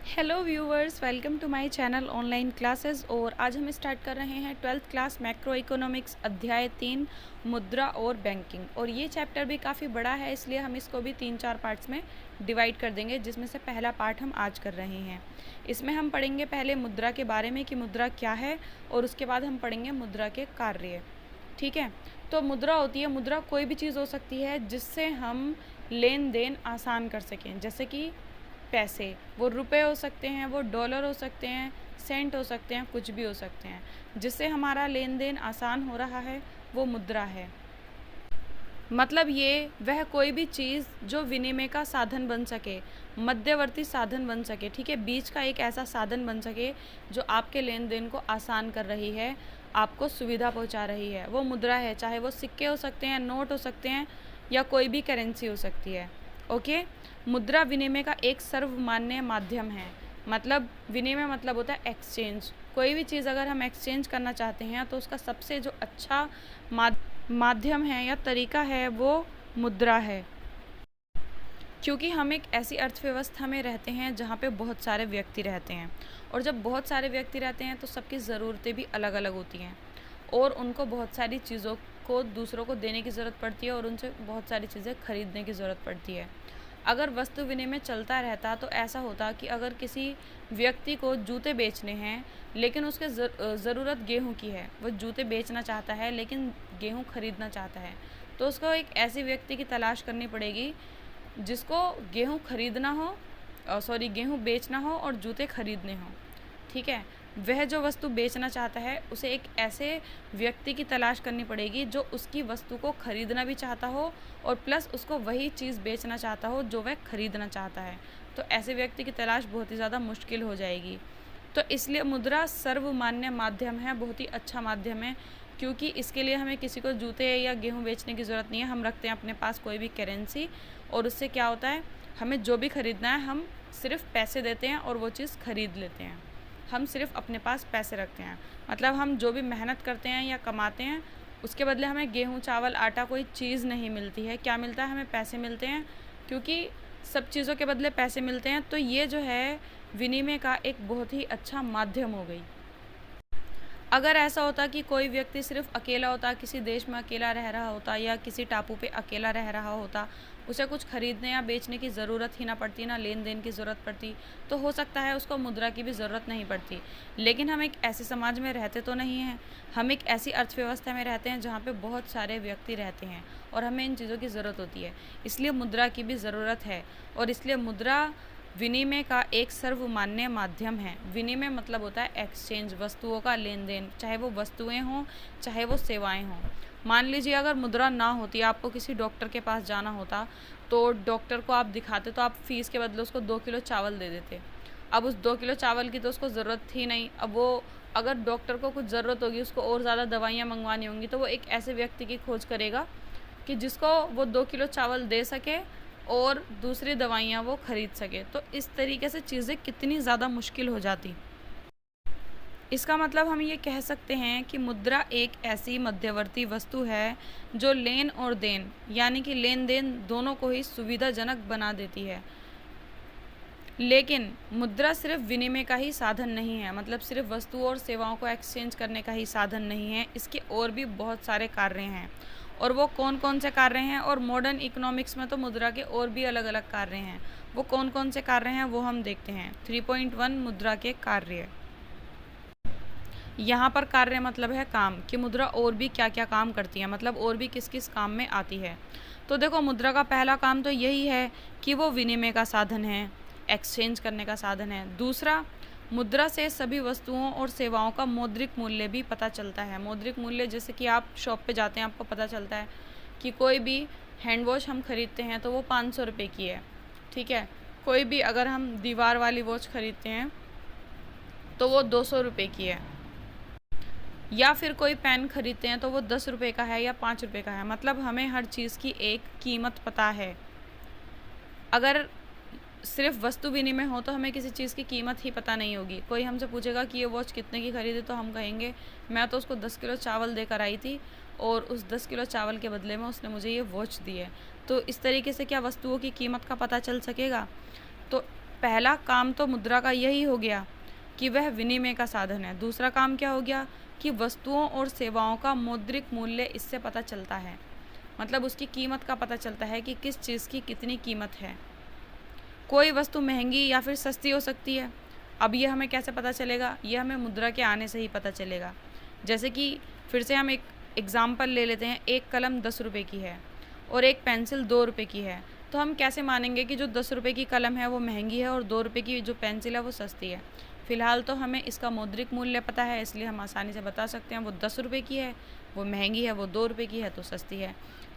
Hello viewers, welcome to my channel online classes. और आज हम स्टार्ट कर रहे हैं 12th क्लास मैक्रो इकोनॉमिक्स अध्याय 3 मुद्रा और बैंकिंग। और ये चैप्टर भी काफ़ी बड़ा है, इसलिए हम इसको भी 3-4 पार्ट्स में डिवाइड कर देंगे, जिसमें से पहला पार्ट हम आज कर रहे हैं। इसमें हम पढ़ेंगे पहले मुद्रा के बारे में कि मुद्रा क्या है, और उसके बाद हम पढ़ेंगे मुद्रा के कार्य। ठीक है, तो मुद्रा होती है, मुद्रा कोई भी चीज़ हो सकती है जिससे हम लेन देन आसान कर सकें। जैसे कि पैसे, वो रुपए हो सकते हैं, वो डॉलर हो सकते हैं, सेंट हो सकते हैं, कुछ भी हो सकते हैं। जिससे हमारा लेन देन आसान हो रहा है वो मुद्रा है। मतलब ये वह कोई भी चीज़ जो विनिमय का साधन बन सके, मध्यवर्ती साधन बन सके, ठीक है, बीच का एक ऐसा साधन बन सके जो आपके लेन देन को आसान कर रही है, आपको सुविधा पहुंचा रही है, वो मुद्रा है। चाहे वो सिक्के हो सकते हैं, नोट हो सकते हैं, या कोई भी करेंसी हो सकती है। ओके, मुद्रा विनिमय का एक सर्वमान्य माध्यम है। मतलब विनिमय मतलब होता है एक्सचेंज। कोई भी चीज़ अगर हम एक्सचेंज करना चाहते हैं तो उसका सबसे जो अच्छा माध्यम है या तरीका है वो मुद्रा है। क्योंकि हम एक ऐसी अर्थव्यवस्था में रहते हैं जहाँ पे बहुत सारे व्यक्ति रहते हैं, और जब बहुत सारे व्यक्ति रहते हैं तो सबकी ज़रूरतें भी अलग अलग होती हैं, और उनको बहुत सारी चीज़ों को दूसरों को देने की ज़रूरत पड़ती है, और उनसे बहुत सारी चीज़ें खरीदने की ज़रूरत पड़ती है। अगर वस्तु विनिमय चलता रहता तो ऐसा होता कि अगर किसी व्यक्ति को जूते बेचने हैं, लेकिन उसके ज़रूरत गेहूं की है, वो जूते बेचना चाहता है लेकिन गेहूं खरीदना चाहता है, तो उसको एक ऐसे व्यक्ति की तलाश करनी पड़ेगी जिसको गेहूं खरीदना हो, गेहूं बेचना हो और जूते खरीदने हों। ठीक है, वह जो वस्तु बेचना चाहता है उसे एक ऐसे व्यक्ति की तलाश करनी पड़ेगी जो उसकी वस्तु को खरीदना भी चाहता हो और प्लस उसको वही चीज़ बेचना चाहता हो जो वह खरीदना चाहता है। तो ऐसे व्यक्ति की तलाश बहुत ही ज़्यादा मुश्किल हो जाएगी। तो इसलिए मुद्रा सर्वमान्य माध्यम है, बहुत ही अच्छा माध्यम है, क्योंकि इसके लिए हमें किसी को जूते या गेहूँ बेचने की ज़रूरत नहीं है। हम रखते हैं अपने पास कोई भी करेंसी, और उससे क्या होता है, हमें जो भी ख़रीदना है हम सिर्फ पैसे देते हैं और वो चीज़ खरीद लेते हैं। हम सिर्फ अपने पास पैसे रखते हैं, मतलब हम जो भी मेहनत करते हैं या कमाते हैं उसके बदले हमें गेहूँ, चावल, आटा कोई चीज़ नहीं मिलती है। क्या मिलता है, हमें पैसे मिलते हैं, क्योंकि सब चीज़ों के बदले पैसे मिलते हैं। तो ये जो है विनिमय का एक बहुत ही अच्छा माध्यम हो गई। अगर ऐसा होता कि कोई व्यक्ति सिर्फ अकेला होता, किसी देश में अकेला रह रहा होता या किसी टापू पे अकेला रह रहा होता, उसे कुछ खरीदने या बेचने की ज़रूरत ही ना पड़ती, ना लेन देन की ज़रूरत पड़ती, तो हो सकता है उसको मुद्रा की भी ज़रूरत नहीं पड़ती। लेकिन हम एक ऐसे समाज में रहते तो नहीं हैं, हम एक ऐसी अर्थव्यवस्था में रहते हैं जहाँ पे बहुत सारे व्यक्ति रहते हैं और हमें इन चीज़ों की ज़रूरत होती है, इसलिए मुद्रा की भी ज़रूरत है। और इसलिए मुद्रा विनिमय का एक सर्वमान्य माध्यम है। विनिमय मतलब होता है एक्सचेंज, वस्तुओं का लेन देन, चाहे वो वस्तुएं हों चाहे वो सेवाएं हों। मान लीजिए अगर मुद्रा ना होती, आपको किसी डॉक्टर के पास जाना होता, तो डॉक्टर को आप दिखाते तो आप फीस के बदले उसको 2 किलो चावल दे देते। अब उस 2 किलो चावल की तो उसको ज़रूरत थी नहीं। अब वो अगर डॉक्टर को कुछ ज़रूरत होगी, उसको और ज़्यादा दवाइयाँ मंगवानी होंगी, तो वो एक ऐसे व्यक्ति की खोज करेगा कि जिसको वो 2 किलो चावल दे सके और दूसरी दवाइयाँ वो खरीद सके। तो इस तरीके से चीज़ें कितनी ज़्यादा मुश्किल हो जाती। इसका मतलब हम ये कह सकते हैं कि मुद्रा एक ऐसी मध्यवर्ती वस्तु है जो लेन और देन यानी कि लेन देन दोनों को ही सुविधाजनक बना देती है। लेकिन मुद्रा सिर्फ विनिमय का ही साधन नहीं है, मतलब सिर्फ वस्तुओं और सेवाओं को एक्सचेंज करने का ही साधन नहीं है, इसके और भी बहुत सारे कार्य हैं। और वो कौन कौन से कार्य हैं, और मॉडर्न इकोनॉमिक्स में तो मुद्रा के और भी अलग अलग कार्य हैं। वो कौन कौन से कार्य हैं वो हम देखते हैं। 3.1 मुद्रा के कार्य। यहाँ पर कार्य मतलब है काम, कि मुद्रा और भी क्या क्या काम करती है, मतलब और भी किस किस काम में आती है। तो देखो, मुद्रा का पहला काम तो यही है कि वो विनिमय का साधन है, एक्सचेंज करने का साधन है। दूसरा, मुद्रा से सभी वस्तुओं और सेवाओं का मौद्रिक मूल्य भी पता चलता है। मौद्रिक मूल्य जैसे कि आप शॉप पे जाते हैं, आपको पता चलता है कि कोई भी हैंड वॉश हम खरीदते हैं तो वो 500 रुपये की है। ठीक है, कोई भी अगर हम दीवार वाली वॉच खरीदते हैं तो वो 200 रुपये की है, या फिर कोई पेन खरीदते हैं तो वो 10 रुपये का है या 5 रुपये का है। मतलब हमें हर चीज़ की एक कीमत पता है। अगर सिर्फ वस्तु विनिमय हो तो हमें किसी चीज़ की कीमत ही पता नहीं होगी। कोई हमसे पूछेगा कि ये वॉच कितने की खरीदी, तो हम कहेंगे मैं तो उसको 10 किलो चावल देकर आई थी और उस 10 किलो चावल के बदले में उसने मुझे ये वॉच दी है। तो इस तरीके से क्या वस्तुओं की कीमत का पता चल सकेगा? तो पहला काम तो मुद्रा का यही हो गया कि वह विनिमय का साधन है। दूसरा काम क्या हो गया कि वस्तुओं और सेवाओं का मौद्रिक मूल्य इससे पता चलता है, मतलब उसकी कीमत का पता चलता है कि किस चीज़ की कितनी कीमत है। कोई वस्तु महंगी या फिर सस्ती हो सकती है। अब ये हमें कैसे पता चलेगा? ये हमें मुद्रा के आने से ही पता चलेगा। जैसे कि फिर से हम एक एग्ज़ाम्पल ले लेते हैं, एक कलम 10 रुपये की है और एक पेंसिल 2 रुपये की है। तो हम कैसे मानेंगे कि जो 10 रुपये की कलम है वो महंगी है और 2 रुपये की जो पेंसिल है वो सस्ती है? फ़िलहाल तो हमें इसका मौद्रिक मूल्य पता है, इसलिए हम आसानी से बता सकते हैं वो 10 रुपये की है, वो महंगी है, वो 2 रुपये की है तो सस्ती है।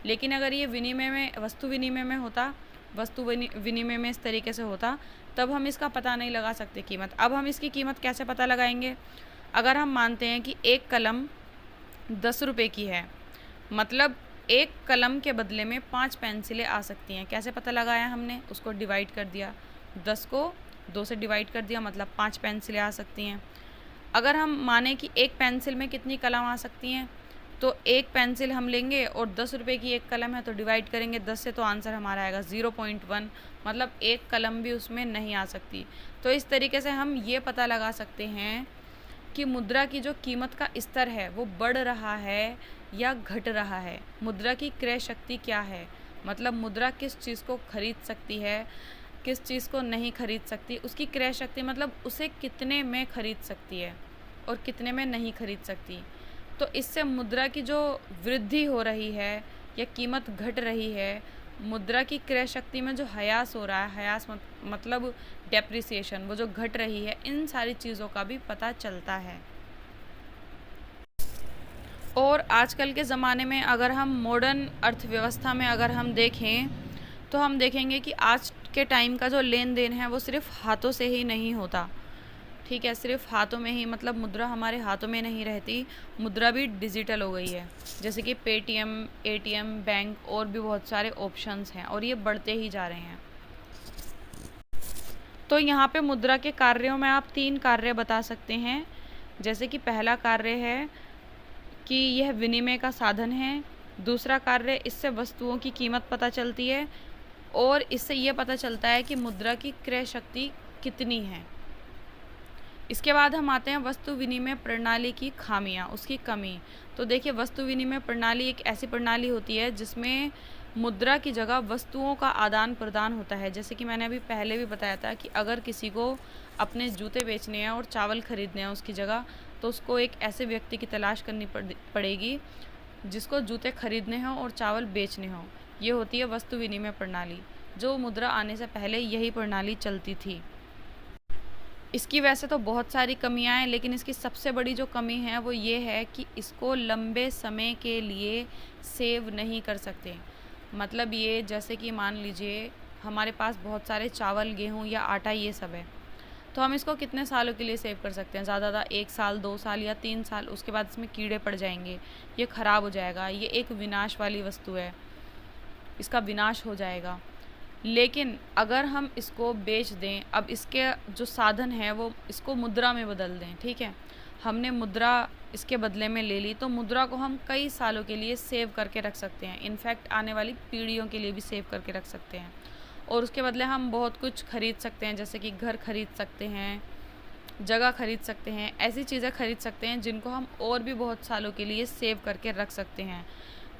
लेकिन अगर ये विनिमय में, वस्तु विनिमय में होता, वस्तु विनिमय में इस तरीके से होता, तब हम इसका पता नहीं लगा सकते कीमत। अब हम इसकी कीमत कैसे पता लगाएंगे? अगर हम मानते हैं कि एक कलम 10 रुपये की है, मतलब एक कलम के बदले में 5 पेंसिलें आ सकती हैं। कैसे पता लगाया हमने? उसको डिवाइड कर दिया, 10 को 2 से डिवाइड कर दिया, मतलब 5 पेंसिलें आ सकती हैं। अगर हम माने कि एक पेंसिल में कितनी कलम आ सकती हैं, तो एक पेंसिल हम लेंगे और 10 रुपये की एक कलम है तो डिवाइड करेंगे 10 से, तो आंसर हमारा आएगा 0.1, मतलब एक कलम भी उसमें नहीं आ सकती। तो इस तरीके से हम ये पता लगा सकते हैं कि मुद्रा की जो कीमत का स्तर है वो बढ़ रहा है या घट रहा है। मुद्रा की क्रय शक्ति क्या है, मतलब मुद्रा किस चीज़ को खरीद सकती है, किस चीज़ को नहीं खरीद सकती। उसकी क्रय शक्ति मतलब उसे कितने में खरीद सकती है और कितने में नहीं खरीद सकती। तो इससे मुद्रा की जो वृद्धि हो रही है या कीमत घट रही है, मुद्रा की क्रय शक्ति में जो ह्रास हो रहा है, ह्रास मतलब डेप्रिसिएशन, वो जो घट रही है, इन सारी चीज़ों का भी पता चलता है। और आजकल के ज़माने में अगर हम मॉडर्न अर्थव्यवस्था में अगर हम देखें तो हम देखेंगे कि आज के टाइम का जो लेन देन है वो सिर्फ हाथों से ही नहीं होता। ठीक है, सिर्फ हाथों में ही, मतलब मुद्रा हमारे हाथों में नहीं रहती, मुद्रा भी डिजिटल हो गई है। जैसे कि पेटीएम, एटीएम, बैंक और भी बहुत सारे ऑप्शंस हैं और ये बढ़ते ही जा रहे हैं। तो यहाँ पे मुद्रा के कार्यों में आप 3 कार्य बता सकते हैं। जैसे कि पहला कार्य है कि यह विनिमय का साधन है। दूसरा कार्य, इससे वस्तुओं की कीमत पता चलती है और इससे ये पता चलता है कि मुद्रा की क्रय शक्ति कितनी है। इसके बाद हम आते हैं वस्तु विनिमय प्रणाली की खामियां, उसकी कमी। तो देखिए, वस्तु विनिमय प्रणाली एक ऐसी प्रणाली होती है जिसमें मुद्रा की जगह वस्तुओं का आदान प्रदान होता है। जैसे कि मैंने अभी पहले भी बताया था कि अगर किसी को अपने जूते बेचने हैं और चावल खरीदने हैं उसकी जगह, तो उसको एक ऐसे व्यक्ति की तलाश करनी पड़ेगी जिसको जूते खरीदने हों और चावल बेचने हों। ये होती है वस्तु विनिमय प्रणाली। जो मुद्रा आने से पहले यही प्रणाली चलती थी। इसकी वैसे तो बहुत सारी कमियां हैं, लेकिन इसकी सबसे बड़ी जो कमी है वो ये है कि इसको लंबे समय के लिए सेव नहीं कर सकते। मतलब ये, जैसे कि मान लीजिए हमारे पास बहुत सारे चावल, गेहूं या आटा ये सब है, तो हम इसको कितने सालों के लिए सेव कर सकते हैं? ज़्यादा 1 साल, 2 साल या 3 साल। उसके बाद इसमें कीड़े पड़ जाएंगे, ये ख़राब हो जाएगा, ये एक विनाश वाली वस्तु है, इसका विनाश हो जाएगा। लेकिन अगर हम इसको बेच दें, अब इसके जो साधन है वो इसको मुद्रा में बदल दें, ठीक है, हमने मुद्रा इसके बदले में ले ली, तो मुद्रा को हम कई सालों के लिए सेव करके रख सकते हैं। इनफैक्ट आने वाली पीढ़ियों के लिए भी सेव करके रख सकते हैं। और उसके बदले हम बहुत कुछ खरीद सकते हैं, जैसे कि घर खरीद सकते हैं, जगह खरीद सकते हैं, ऐसी चीज़ें खरीद सकते हैं जिनको हम और भी बहुत सालों के लिए सेव करके रख सकते हैं।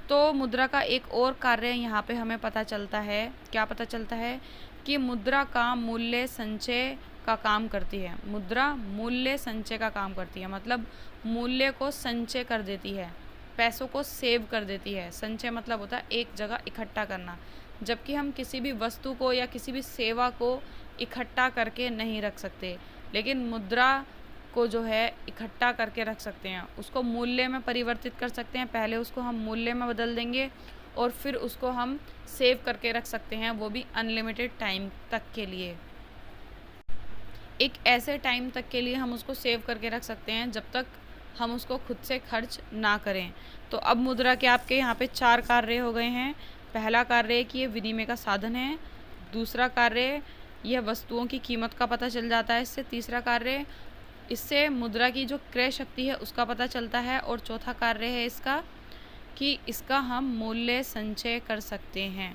तो मुद्रा का एक और कार्य यहाँ पे हमें पता चलता है, क्या पता चलता है कि मुद्रा का मूल्य संचय का काम करती है। मुद्रा मूल्य संचय का काम करती है, मतलब मूल्य को संचय कर देती है, पैसों को सेव कर देती है। संचय मतलब होता है एक जगह इकट्ठा करना, जबकि हम किसी भी वस्तु को या किसी भी सेवा को इकट्ठा करके नहीं रख सकते, लेकिन मुद्रा को जो है इकट्ठा करके रख सकते हैं, उसको मूल्य में परिवर्तित कर सकते हैं। पहले उसको हम मूल्य में बदल देंगे और फिर उसको हम सेव करके रख सकते हैं, वो भी अनलिमिटेड टाइम तक के लिए। एक ऐसे टाइम तक के लिए हम उसको सेव करके रख सकते हैं जब तक हम उसको खुद से खर्च ना करें। तो अब मुद्रा के आपके यहाँ पे 4 कार्य हो गए हैं। पहला कार्य कि ये विनिमय का साधन है। दूसरा कार्य, यह वस्तुओं की कीमत का पता चल जाता है इससे। तीसरा कार्य, इससे मुद्रा की जो क्रय शक्ति है उसका पता चलता है। और चौथा कार्य है इसका कि इसका हम मूल्य संचय कर सकते हैं।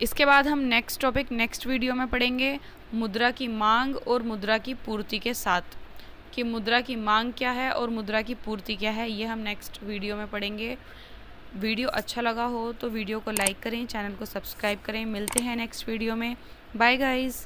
इसके बाद हम नेक्स्ट टॉपिक नेक्स्ट वीडियो में पढ़ेंगे मुद्रा की मांग और मुद्रा की पूर्ति के साथ, कि मुद्रा की मांग क्या है और मुद्रा की पूर्ति क्या है, ये हम नेक्स्ट वीडियो में पढ़ेंगे। वीडियो अच्छा लगा हो तो वीडियो को लाइक करें, चैनल को सब्सक्राइब करें। मिलते हैं नेक्स्ट वीडियो में। Bye guys.